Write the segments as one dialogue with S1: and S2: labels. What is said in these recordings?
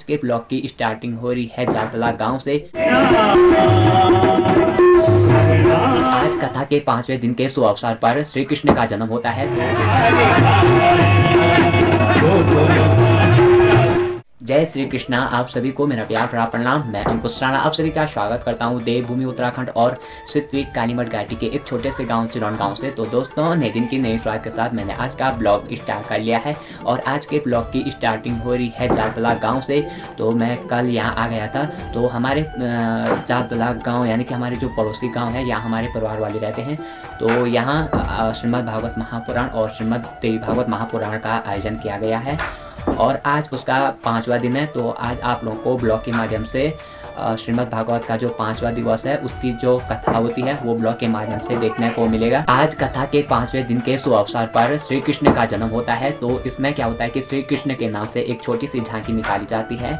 S1: के ब्लॉग की स्टार्टिंग हो रही है जातला गांव से। आज कथा के 5वें दिन के शुभ अवसर पर श्री कृष्ण का जन्म होता है। जय श्री कृष्णा। आप सभी को मेरा प्यार भरा प्रणाम। मैं अंकुश राणा आप सभी का स्वागत करता हूं देवभूमि उत्तराखंड और सिद्धपीठ कालीमठ घाटी के एक छोटे से गांव चिरौन गांव से। तो दोस्तों, नए दिन की नई शुरुआत के साथ मैंने आज का ब्लॉग स्टार्ट कर लिया है और आज के ब्लॉग की स्टार्टिंग हो रही है जातला गांव से। तो मैं कल यहां आ गया था। तो हमारे जातला गांव यानी कि हमारे जो पड़ोसी गाँव है, यहाँ हमारे परिवार वाले रहते हैं। तो यहाँ श्रीमद् भागवत महापुराण और श्रीमद् देवी भागवत महापुराण का आयोजन किया गया है और आज उसका 5वां दिन है। तो आज आप लोगों को ब्लॉग के माध्यम से श्रीमद् भागवत का जो 5वां दिवस है उसकी जो कथा होती है वो ब्लॉग के माध्यम से देखने को मिलेगा। आज कथा के 5वें दिन के शुभ अवसर पर श्री कृष्ण का जन्म होता है। तो इसमें क्या होता है कि श्री कृष्ण के नाम से एक छोटी सी झांकी निकाली जाती है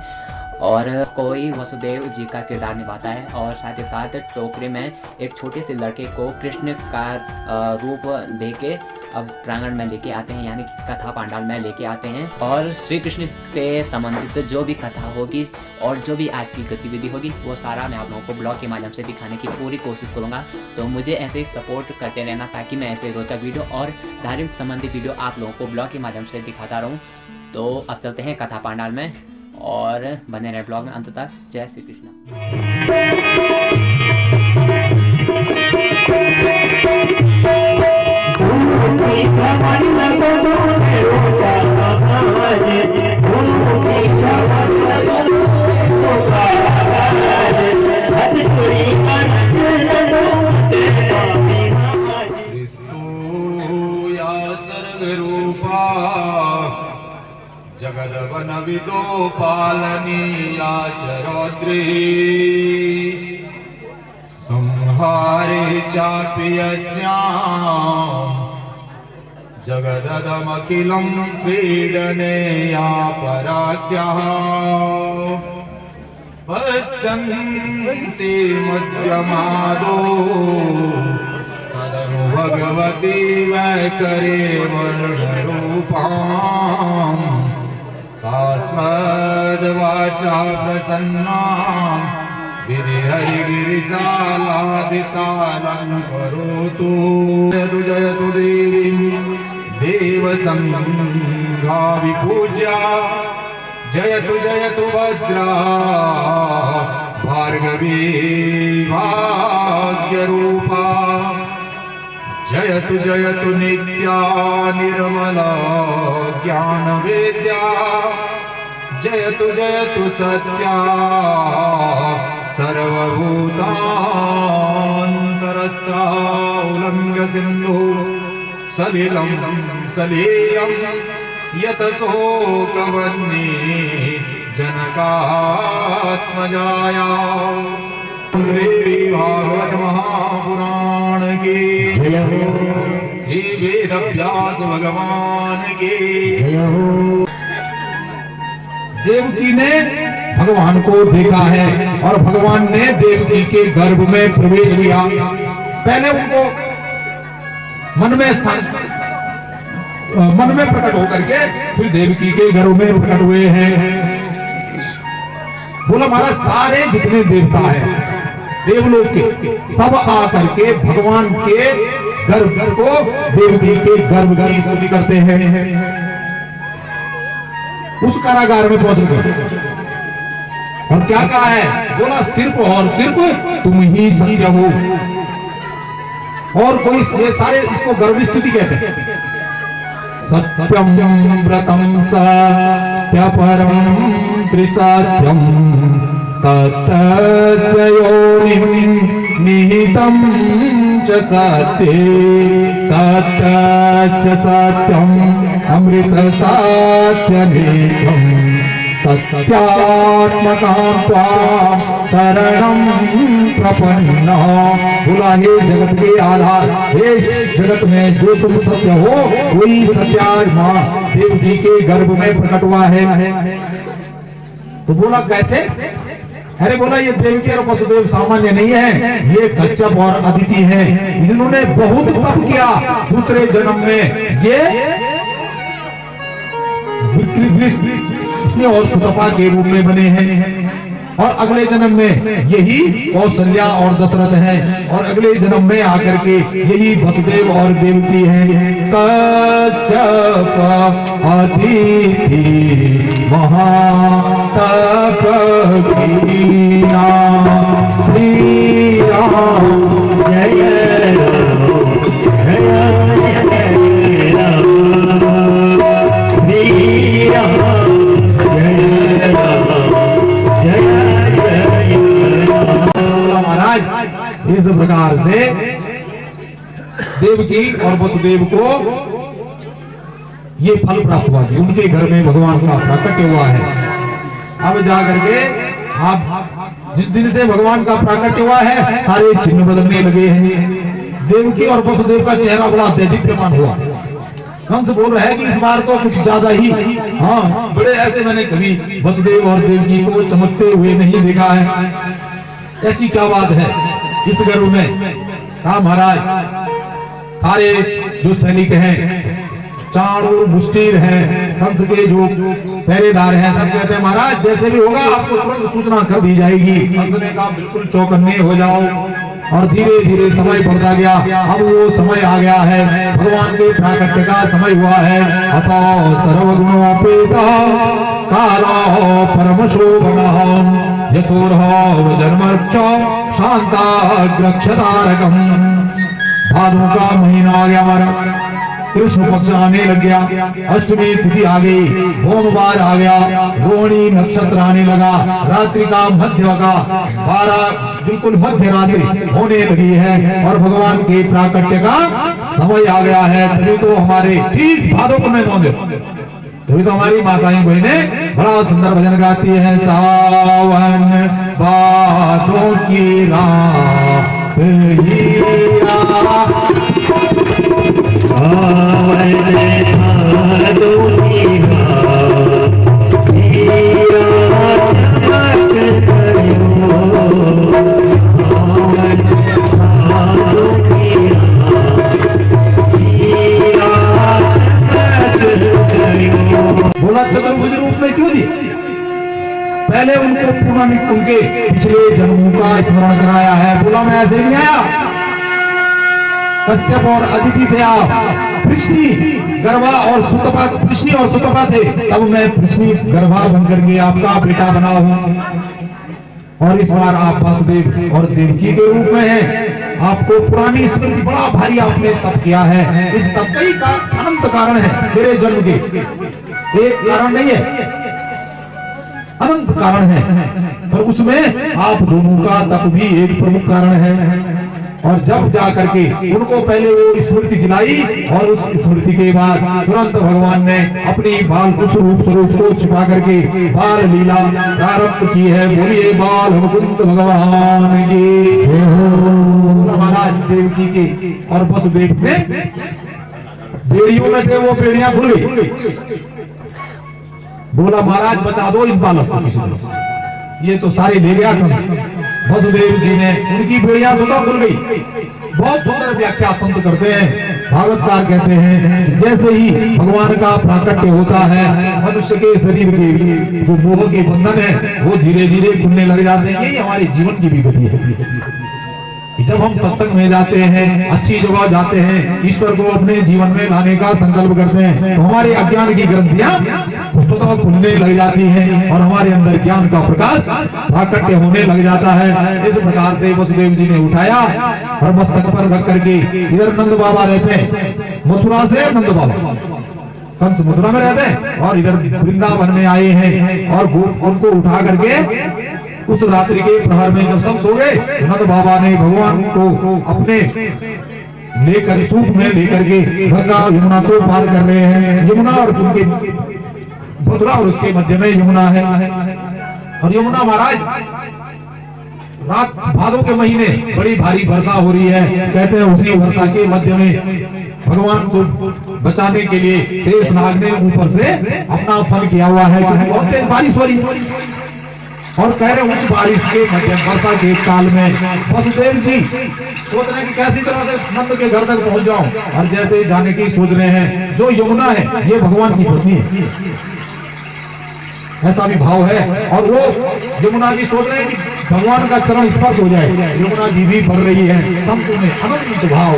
S1: और कोई वसुदेव जी का किरदार निभाता है और साथ ही साथ टोकरे में एक छोटे से लड़के को कृष्ण का रूप देके अब प्रांगण में लेके आते हैं, यानी कि कथा पांडाल में लेके आते हैं और श्री कृष्ण से संबंधित जो भी कथा होगी और जो भी आज की गतिविधि होगी वो सारा मैं आप लोगों को ब्लॉग के माध्यम से दिखाने की पूरी कोशिश करूंगा। तो मुझे ऐसे ही सपोर्ट करते रहना ताकि मैं ऐसे रोचक वीडियो और धार्मिक संबंधी वीडियो आप लोगों को ब्लॉग के माध्यम से दिखाता रहूँ। तो अब चलते हैं कथा पांडाल में और बने रहे ब्लॉग में अंत तक। जय श्री कृष्ण।
S2: जगदवन विदो पालनीया चरौद्री संहारे चापि यस्याम् जगददमखिलं क्रीडने या पराद्यः पश्यन्ति मध्यमादो तदनु भगवती वैकरे वर्णरूपाम् सास्मद्वाचा प्रसन्नां गिरिहरिगिरिजालादितालं करोतु। जयतु जयतु देवी देवसंघा विपूज्या जयतु जयतु भद्रा भार्गवी भाग्यरूपा जयतु जयतु नित्या निर्मला ज्ञानवेद्या जयतु जयतु सत्या सर्वभूतान्तरस्था उल्लङ्घ्य सिन्धु सलिलं सलीलं यत शोकवह्नि जनकात्मजाया। देवी भागवत महापुराण की जय हो। श्री वेद व्यास भगवान की जय हो। देवकी ने भगवान को देखा है और भगवान ने देवकी के गर्भ में प्रवेश किया। पहले उनको मन में प्रकट होकर के फिर देवकी के गर्भ में प्रकट हुए हैं। बोला महाराज सारे जितने देवता हैं देवलोक के सब आकर के भगवान के गर्भ को देवकी के गर्भ की स्तुति करते हैं। उस कारागार में पहुंच गए और क्या कहा है? बोला सिर्फ और सिर्फ तुम ही सत्य हो और कोई ये सारे इसको गर्भ स्तुति कहते हैं। सत्यम व्रतम सत्यपरम त्रिसत्यम सत्यस्य योनिं निहितं च सत्ये सत्यस्य सत्यम अमृत सत्यमेकम् सत्यात्मकां त्वां शरणं प्रपन्ना। बोला हे जगत के आधार, हे जगत में जो तुम सत्य हो वही सत्यात्मा देवकी के गर्भ में प्रकट हुआ है। तो बोला कैसे? अरे बोला ये देवकी और वसुदेव सामान्य नहीं है, ये कश्यप और अदिति हैं। इन्होंने बहुत तप किया दूसरे जन्म में। ये कृष्ण और सुतपा के रूप में बने हैं और अगले जन्म में यही कौशल्या और दशरथ हैं और अगले जन्म में आकर के यही वसुदेव और देवकी हैं। कश्यप अदिति महातप कीना श्री राम जय राम जय जय राम श्री राम जय राम महाराज। इस प्रकार से देवकी और वसुदेव को ये फल प्राप्त हुआ कि उनके घर में भगवान का प्राकट्य हुआ है। अब जाकर के आप जिस दिन से भगवान का प्राकट्य हुआ है सारे चिन्ह बदलने लगे हैं। देवकी और वसुदेव का चेहरा बड़ा दीप्यमान हुआ। कंस बोल रहा है कि इस बार तो कुछ ज्यादा ही, हाँ बड़े ऐसे मैंने कभी वसुदेव और देवकी को चमकते हुए नहीं देखा है, ऐसी क्या बात है इस गर्व में। हाँ महाराज, सारे जो सैनिक हैं, चाणूर मुष्टिर हैं, कंस के जो पहरेदार हैं, सब कहते हैं महाराज जैसे भी होगा आपको तुरंत सूचना कर दी जाएगी। कंस ने कहा बिल्कुल चौकन्ने हो जाओ। और धीरे धीरे समय बढ़ता गया। अब वो समय आ गया है, भगवान के प्राकट्य का समय हुआ है। अथो सर्वगुणोपेता कालो परम शोभनः यथोर्हो जन्मर्च शांताग्रक्षतारकम्। भादों का महीना आ गया हमारा, कृष्ण पक्ष आने लग गया, अष्टमी तिथि आ गई, सोमवार आ गया, रोहिणी नक्षत्र आने लगा, रात्रि का मध्य का 12 बिल्कुल मध्य रात्रि होने लगी है और भगवान के प्राकट्य का समय आ गया है। तभी तो हमारे ठीक भादों को महीने, तभी तो हमारी माताएं बहनें बड़ा सुंदर भजन गाती है। सावन भादों की रात बोला चतुर्भुज रूप में क्यों दी? पहले उनको पुरानिक उनके पिछले जन्मों का स्मरण कराया है। बोला मैं ऐसे नहीं आया, कश्यप और अदिति थे आप, कृष्णी गर्भा और सुतपा, कृष्णी और सुतपा थे, तब मैं कृष्णी गर्भा बनकर के आपका बेटा बना हूं और इस बार आप वासुदेव और देवकी के रूप में हैं। आपको पुरानी स्मृति बड़ा भारी आपने तप किया है। इस तप का ही अनंत कारण है मेरे जन्म के, एक कारण नहीं है, अनंत कारण है, पर उसमें आप दोनों का तप भी एक प्रमुख कारण है। और जब जाकर के उनको पहले वो स्मृति दिलाई और उस स्मृति के बाद तुरंत भगवान ने अपनी बाल स्वरूप को छिपा करके बाल लीला प्रारंभ की है। बोलिए बाल मुकुंद भगवान की। महाराज देवकी के और वसुदेव के बेड़ियों में थे, वो बेड़ियां खुल गई। बोला महाराज बचा दो इस बालक को किसी तरह, ये तो सारे ले गया कंस। वसुदेव जी ने उनकी बेड़ियां सुबह खुल गई। बहुत सुंदर व्याख्या संत करते हैं, भागवतकार कहते हैं जैसे ही भगवान का प्राकट्य होता है मनुष्य के शरीर के जो मोह के बंधन है वो धीरे धीरे खुलने लग जाते हैं। यही हमारे जीवन की भी गति है। जब हम सत्संग में जाते हैं, अच्छी जगह जाते हैं, ईश्वर को अपने जीवन में लाने का संकल्प करते हैं, तो हमारे अज्ञान की ग्रंथियां पुस्तकों खुलने लग जाती हैं और हमारे अंदर ज्ञान का प्रकाश प्राकट्य होने लग जाता है। इस प्रकार से वसुदेव जी ने उठाया और मस्तक पर रख करके, इधर नंद बाबा रहते हैं, मथुरा से नंद बाबा कंस मथुरा में रहते हैं और इधर वृंदावन में आए हैं और उनको उठा करके उस रात्रि के प्रहर में जब सब सो गए, नंद बाबा ने भगवान को अपने लेकर सूप में लेकर के गंगा यमुना को पार कर रहे हैं। यमुना और उनके मथुरा और उसके मध्य में यमुना है और यमुना महाराज रात भादों के महीने बड़ी भारी वर्षा हो रही है। कहते हैं उसी वर्षा के मध्य में भगवान को बचाने के लिए शेषनाग ने ऊपर से अपना फन किया हुआ है, क्योंकि बहुत तेज बारिश हो रही और कह रहे उस बारिश के मध्य वर्षा के काल में वसुदेव जी सोच रहे हैं कि कैसी तरह से नंद के घर तक पहुंच जाऊं, और जैसे जाने की सोच रहे हैं, जो यमुना है ये भगवान की पत्नी है, ऐसा भी भाव है। और वो यमुना जी सोच रहे हैं कि भगवान का चरण स्पर्श हो जाए, यमुना जी भी भर रही है संत में अनंत भाव,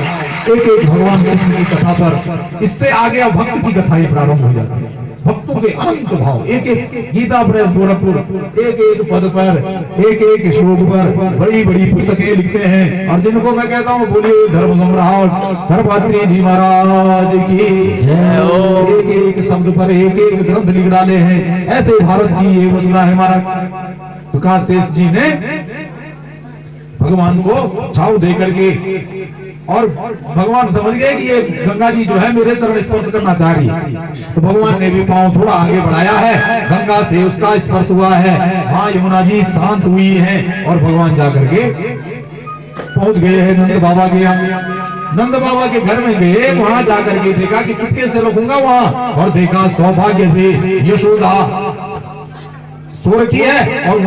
S2: एक एक भगवान कृष्ण की कथा पर। इससे आगे अब भक्त की कथाएं प्रारंभ हो जाती है, भक्तों के अनंत भाव, एक एक गीता प्रेस गोरखपुर एक एक पद पर, एक एक श्लोक पर बड़ी बड़ी पुस्तकें लिखते हैं। और जिनको मैं कहता हूँ बोलिए धर्म सम्राट धर्मपात्री जी महाराज की एक एक शब्द पर एक एक ग्रंथ लिख डाले हैं। ऐसे भारत की ये वसुधा है महाराज। तुकार शेष जी ने भगवान को छाव दे करके, और भगवान समझ गए कि ये गंगा जी जो है मेरे चरण स्पर्श करना चाह रही है, तो भगवान ने भी पांव थोड़ा आगे बढ़ाया है, गंगा से उसका स्पर्श हुआ है। हाँ, यमुना जी शांत हुई है और भगवान जाकर के पहुंच गए हैं नंद बाबा के यहाँ। नंद बाबा के घर में गए, वहां जाकर के देखा कि चुपके से रखूंगा वहां, और देखा सौभाग्य से यशोदा सो रखी है, और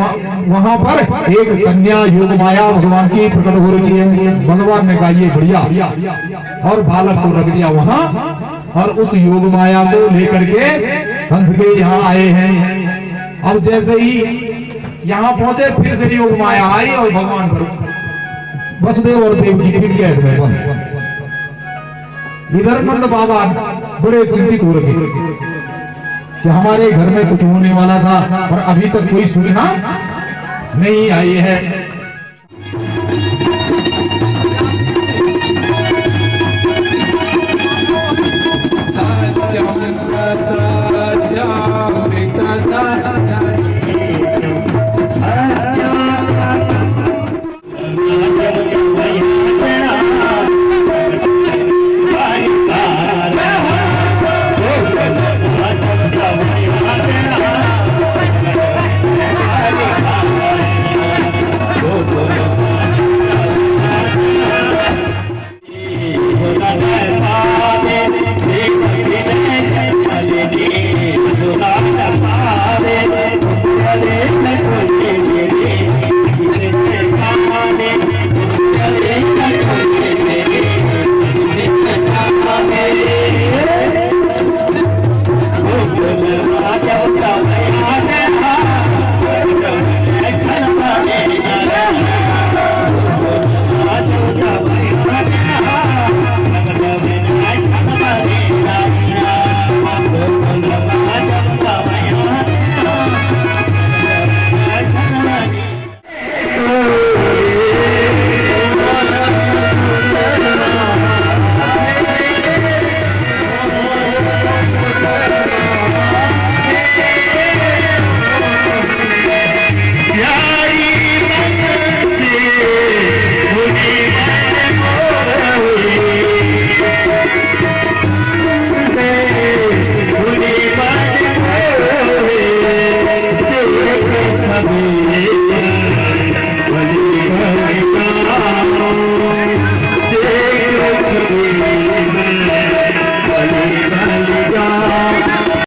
S2: वहां पर एक कन्या योग माया भगवान की प्रकट हो रही है। भगवान ने कहा ये बढ़िया, और बालक को रख दिया वहां, और उस योग माया को लेकर के हंस के यहाँ आए हैं। अब जैसे ही यहाँ पहुंचे फिर से योग माया आई और भगवान पर वसुदेव और देव की फिर कैद में बंद। इधर नंद बाबा बड़े चिंतित हो रहे कि हमारे घर में कुछ होने वाला था और अभी तक कोई सूचना नहीं आई है।